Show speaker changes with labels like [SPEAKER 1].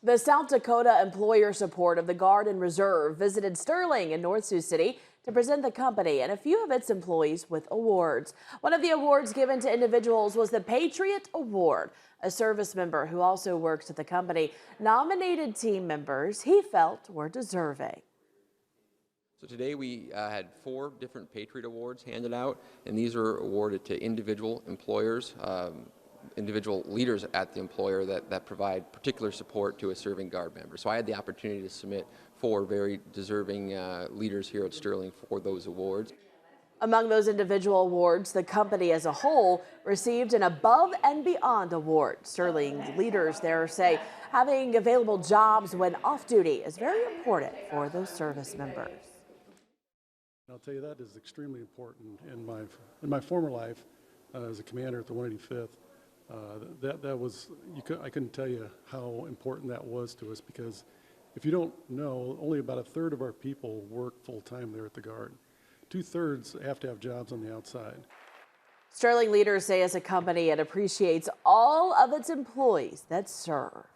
[SPEAKER 1] The South Dakota Employer Support of the Guard and Reserve visited Sterling in North Sioux City to present the company and a few of its employees with awards. One of the awards given to individuals was the Patriot Award. A service member who also works at the company nominated team members he felt were deserving.
[SPEAKER 2] So today we had 4 different Patriot Awards handed out, and these are awarded to individual employers, individual leaders at the employer that provide particular support to a serving Guard member. So I had the opportunity to submit 4 very deserving leaders here at Sterling for those awards.
[SPEAKER 1] Among those individual awards, the company as a whole received an Above and Beyond award. Sterling leaders there say having available jobs when off duty is very important for those service members.
[SPEAKER 3] I'll tell you, that is extremely important. In my former life as a commander at the 185th, I couldn't tell you how important that was to us, because if you don't know, only about 1/3 of our people work full-time there at the Guard. 2/3 have to have jobs on the outside.
[SPEAKER 1] Sterling leaders say as a company it appreciates all of its employees that serve.